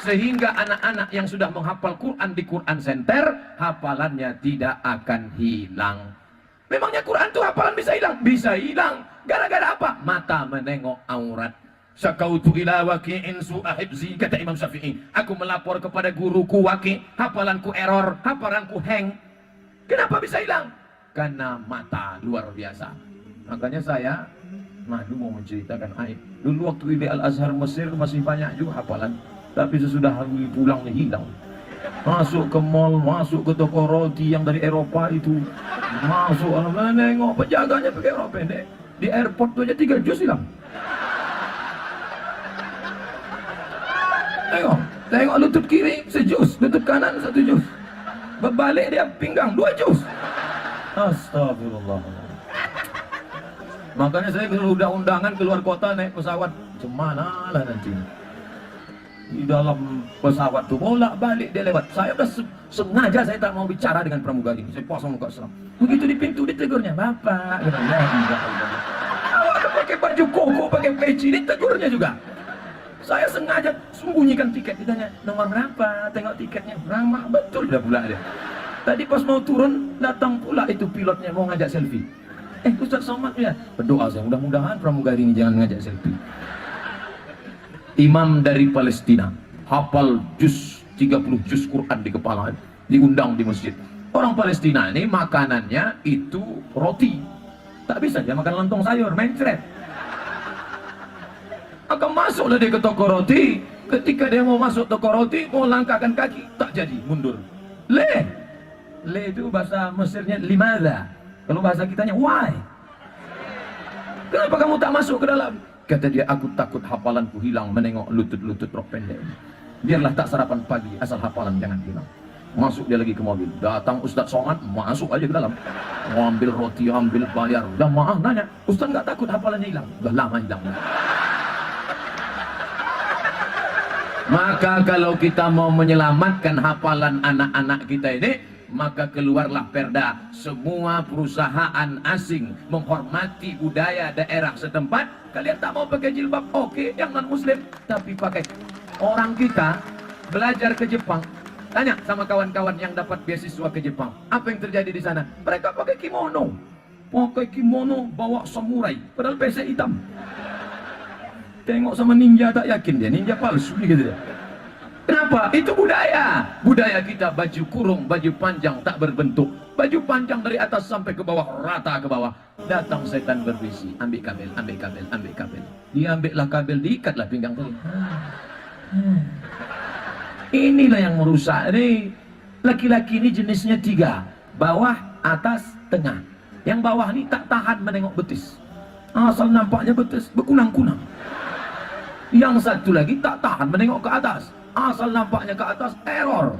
Sehingga anak-anak yang sudah menghafal Quran di Quran Center, hafalannya tidak akan hilang. Memangnya Quran itu hafalan bisa hilang? Bisa hilang. Gara-gara apa? Mata menengok aurat. Syakautu ila waqi'in su'ahibzi, kata Imam Syafi'i. Aku melapor kepada guruku Waqi', hafalanku error, hafalanku hang. Kenapa bisa hilang? Karena mata luar biasa. Makanya saya mau menceritakan aib. Dulu waktu di Al-Azhar Mesir masih banyak juga hafalan. Tapi sesudah pulang hilang. Masuk ke mall, masuk ke toko roti yang dari Eropa itu, masuk, nengok penjaganya pakai rok pendek. Di airport tuh aja 3 juz hilang. Tengok lutut kiri sejus, lutut kanan 1 juz. Berbalik dia pinggang 2 juz. Astagfirullah. Makanya saya kalau udah undangan keluar kota naik pesawat, cemana lah nanti. Di dalam pesawat tuh bolak-balik dia lewat. Saya udah sengaja saya tak mau bicara dengan pramugari ini. Saya pasang muka seram. Begitu di pintu ditegurnya, "Bapak," awak pakai baju koko, pakai peci, ditegurnya juga. Saya sengaja sembunyikan tiket. Ditanya, "Nomor berapa?" Tengok tiketnya, ramah betul dah pula dia. Tadi pas mau turun, datang pula itu pilotnya mau ngajak selfie. Ustaz Somad ya, berdoa saya mudah-mudahan pramugari ini jangan ngajak selfie. Imam dari Palestina, hafal 30 juz Quran di kepala, diundang di masjid. Orang Palestina ini makanannya itu roti. Tak bisa dia makan lontong sayur, mencret. Akan masuklah dia ke toko roti. Ketika dia mau masuk toko roti, mau langkahkan kaki, tak jadi, mundur. Le itu bahasa Mesirnya limada. Kalau bahasa kitanya, why? Kenapa kamu tak masuk ke dalam? Kata dia, aku takut hafalanku hilang menengok lutut-lutut rok pendek. Biarlah tak sarapan pagi, asal hafalan jangan hilang. Masuk dia lagi ke mobil. Datang Ustaz Somad, masuk aja ke dalam. Mau ambil roti, ambil bayar. Udah maaf nanya, Ustaz nggak takut hafalannya hilang? Udah lama hilang. Maka kalau kita mau menyelamatkan hafalan anak-anak kita ini, maka keluarlah perda. Semua perusahaan asing menghormati budaya daerah setempat. Kalian tak mau pakai jilbab, oke, yang non muslim, tapi pakai. Orang kita belajar ke Jepang, tanya sama kawan-kawan yang dapat beasiswa ke Jepang, apa yang terjadi di sana? Mereka pakai kimono, bawa samurai, padahal pesek hitam. Tengok sama ninja tak yakin dia, ninja palsu gitu dia. Kenapa? Itu budaya. Budaya kita baju kurung, baju panjang tak berbentuk. Baju panjang dari atas sampai ke bawah, rata ke bawah. Datang setan berbisi, ambil kabel, ambil kabel, ambil kabel. Dia ambillah kabel, diikatlah pinggang tadi. Inilah yang merusak. Ini laki-laki ini jenisnya 3. Bawah, atas, tengah. Yang bawah ini tak tahan menengok betis. Asal nampaknya betis, berkunang-kunang. Yang satu lagi tak tahan menengok ke atas. Asal nampaknya ke atas, error.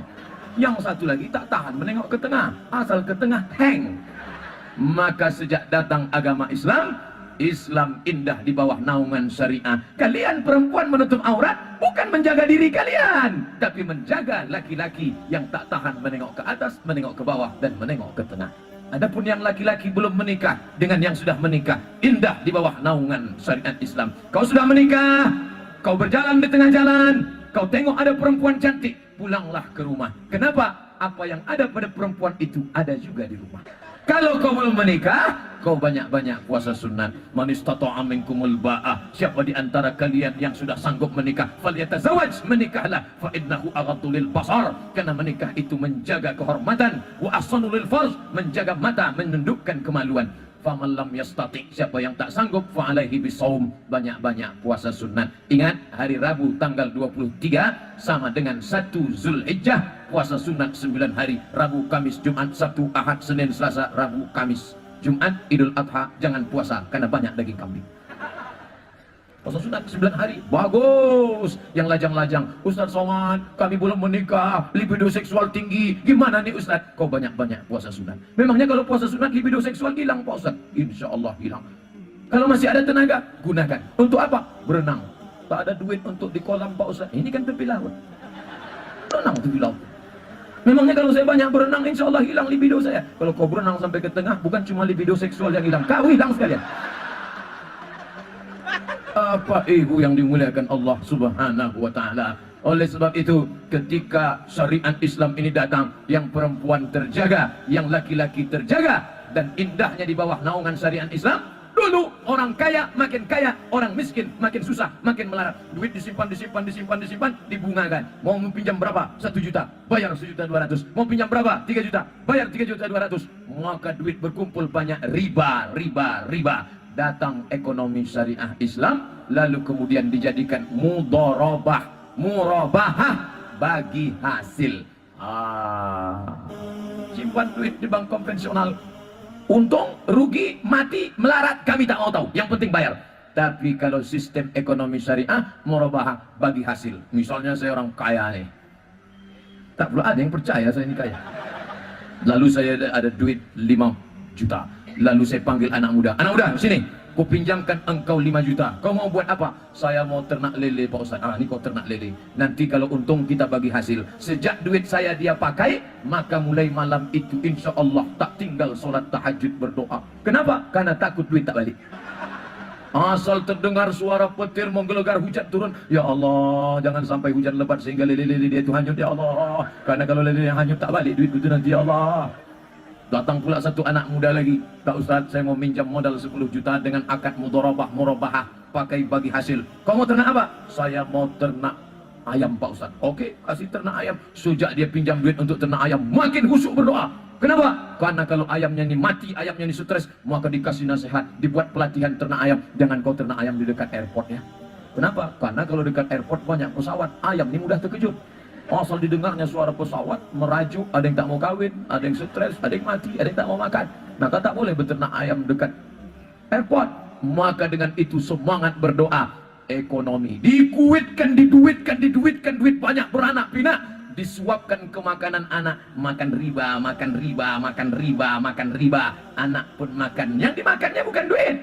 Yang satu lagi tak tahan menengok ke tengah. Asal ke tengah, hang. Maka sejak datang agama Islam, Islam indah di bawah naungan syariah. Kalian perempuan menutup aurat bukan menjaga diri kalian, tapi menjaga laki-laki yang tak tahan menengok ke atas, menengok ke bawah, dan menengok ke tengah. Adapun yang laki-laki belum menikah dengan yang sudah menikah, indah di bawah naungan syariat Islam. Kau sudah menikah, kau berjalan di tengah jalan, kau tengok ada perempuan cantik, pulanglah ke rumah. Kenapa? Apa yang ada pada perempuan itu ada juga di rumah. Kalau kau belum menikah, kau banyak-banyak puasa sunat. Man istata'a minkumul ba'ah, siapa di antara kalian yang sudah sanggup menikah, falyatazawwaj, menikahlah, fa innahu aghaddu lil basar, karena menikah itu menjaga kehormatan, wa ahsanu lil farj, menjaga mata, menundukkan kemaluan. Faman lam yastati, siapa yang tak sanggup, fa alaihi bisawm, banyak-banyak puasa sunat. Ingat, hari Rabu tanggal 23 sama dengan 1 Zulhijjah, puasa sunat 9 hari, Rabu, Kamis, Jumat, Sabtu, Ahad, Senin, Selasa, Rabu, Kamis. Jumat, Idul Adha, jangan puasa karena banyak daging kambing. Puasa sunat 9 hari, bagus. Yang lajang-lajang, Ustaz Somad, kami belum menikah, libido seksual tinggi. Gimana nih Ustaz? Kau banyak-banyak puasa sunat. Memangnya kalau puasa sunat libido seksual hilang Pak Ustaz? Insya Allah hilang. Kalau masih ada tenaga, gunakan. Untuk apa? Berenang. Tak ada duit untuk di kolam Pak Ustaz. Ini kan tepi laut. Berenang tepi laut. Memangnya kalau saya banyak berenang, insya Allah hilang libido saya. Kalau kau berenang sampai ke tengah, bukan cuma libido seksual yang hilang, kau hilang sekalian. Apa ibu yang dimuliakan Allah subhanahu wa ta'ala. Oleh sebab itu, ketika syariat Islam ini datang, yang perempuan terjaga, yang laki-laki terjaga, dan indahnya di bawah naungan syariat Islam. Dulu orang kaya makin kaya, orang miskin makin susah, makin melarat. Duit disimpan, dibungakan. Mau pinjam berapa? 1 juta, bayar 1.200.000. Mau pinjam berapa? 3 juta, bayar 3.200.000. Maka duit berkumpul banyak, riba. Datang ekonomi syariah Islam, lalu kemudian dijadikan murabahah bagi hasil. Simpan duit di bank konvensional, untung, rugi, mati, melarat, kami tak mau tahu, yang penting bayar. Tapi kalau sistem ekonomi syariah, murabahah bagi hasil. Misalnya saya orang kaya nih, tak perlu ada yang percaya saya ini kaya. Lalu saya ada duit 5 juta, lalu saya panggil anak muda, sini, ku pinjamkan engkau 5 juta. Kau mau buat apa? Saya mau ternak lele Pak Ustaz. Ini kau ternak lele. Nanti kalau untung kita bagi hasil. Sejak duit saya dia pakai, maka mulai malam itu insya Allah tak tinggal solat tahajud berdoa. Kenapa? Karena takut duit tak balik. Asal terdengar suara petir menggelegar, hujan turun, ya Allah, jangan sampai hujan lebat sehingga lele-lele dia itu hanyut, ya Allah. Karena kalau lele yang hanyut tak balik duit itu nanti, ya Allah. Datang pula satu anak muda lagi, Pak Ustaz, saya mau minjam modal 10 juta dengan akad murabahah pakai bagi hasil. Kau mau ternak apa? Saya mau ternak ayam Pak Ustaz. Oke, kasih ternak ayam. Sejak dia pinjam duit untuk ternak ayam, makin khusyuk berdoa. Kenapa? Karena kalau ayamnya ini mati, ayamnya ini stres, maka dikasih nasihat, dibuat pelatihan ternak ayam. Jangan kau ternak ayam di dekat airport ya. Kenapa? Karena kalau dekat airport banyak pesawat, ayam ini mudah terkejut. Asal didengarnya suara pesawat merajuk, ada yang tak mau kawin, ada yang stres, ada yang mati, ada yang tak mau makan. Maka tak boleh beternak ayam dekat airport. Maka dengan itu semangat berdoa, ekonomi dikuitkan, duit banyak beranak pinak, disuapkan ke makanan anak, makan riba. Anak pun makan, yang dimakannya bukan duit.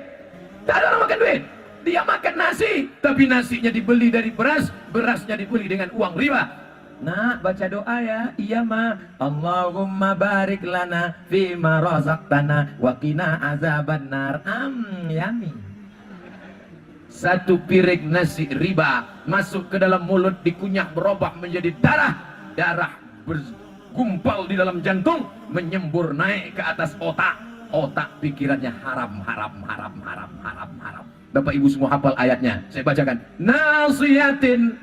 Tak ada orang makan duit. Dia makan nasi, tapi nasinya dibeli dari beras, berasnya dibeli dengan uang riba. Nak, baca doa ya. Iya ma. Allahumma barik lana fima razaqtana wa qina azabannar. Yummy. Satu piring nasi riba masuk ke dalam mulut, dikunyah, berubah menjadi darah bergumpal di dalam jantung, menyembur naik ke atas otak pikirannya haram. Bapak Ibu semua hafal ayatnya, saya bacakan. Nasiyatin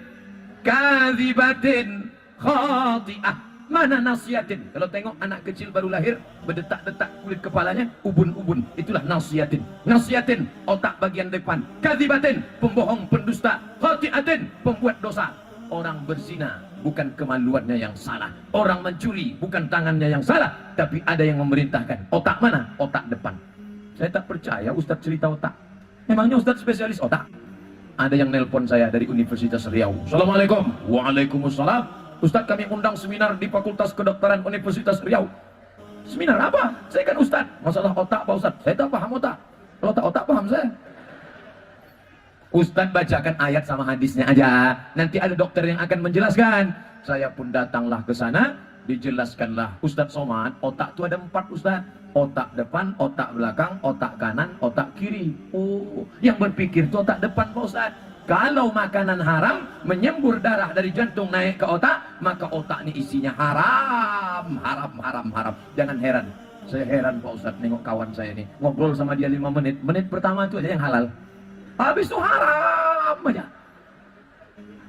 kadhibatin khati'ah. Mana nasiyatin? Kalau tengok anak kecil baru lahir, berdetak-detak kulit kepalanya, ubun-ubun, itulah nasiyatin. Nasiyatin, otak bagian depan. Kadhibatin, pembohong, pendusta. Khati'atin, pembuat dosa. Orang berzina, bukan kemaluannya yang salah. Orang mencuri, bukan tangannya yang salah, tapi ada yang memerintahkan. Otak mana? Otak depan. Saya tak percaya Ustaz cerita otak. Memangnya Ustaz spesialis otak? Ada yang nelpon saya dari Universitas Riau. Assalamualaikum. Waalaikumsalam. Ustaz, kami undang seminar di Fakultas Kedokteran Universitas Riau. Seminar apa? Saya kan Ustaz. Masalah otak Pak Ustaz. Saya tak paham otak. Kalau otak paham saya. Ustaz bacakan ayat sama hadisnya aja. Nanti ada dokter yang akan menjelaskan. Saya pun datanglah ke sana. Dijelaskanlah. Ustaz Somad, otak itu ada 4 Ustaz. Otak depan, otak belakang, otak kanan, otak kiri. Oh, yang berpikir itu otak depan Pak Ustaz. Kalau makanan haram menyembur darah dari jantung naik ke otak, maka otak ini isinya haram. Jangan heran. Saya heran Pak Ustaz nengok kawan saya ini. Ngobrol sama dia 5 menit. Menit pertama itu aja yang halal. Habis itu haram aja.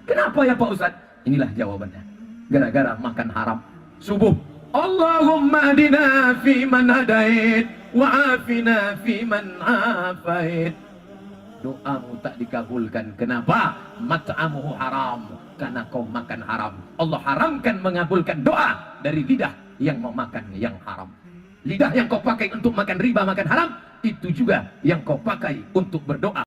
Kenapa ya Pak Ustaz? Inilah jawabannya. Gara-gara makan haram. Subuh, Allahumma adina fi man hadait wa afina fi man afait. Doamu tak dikabulkan. Kenapa? Mat'amuhu haram. Karena kau makan haram. Allah haramkan mengabulkan doa dari lidah yang memakan yang haram. Lidah yang kau pakai untuk makan riba, makan haram, itu juga yang kau pakai untuk berdoa.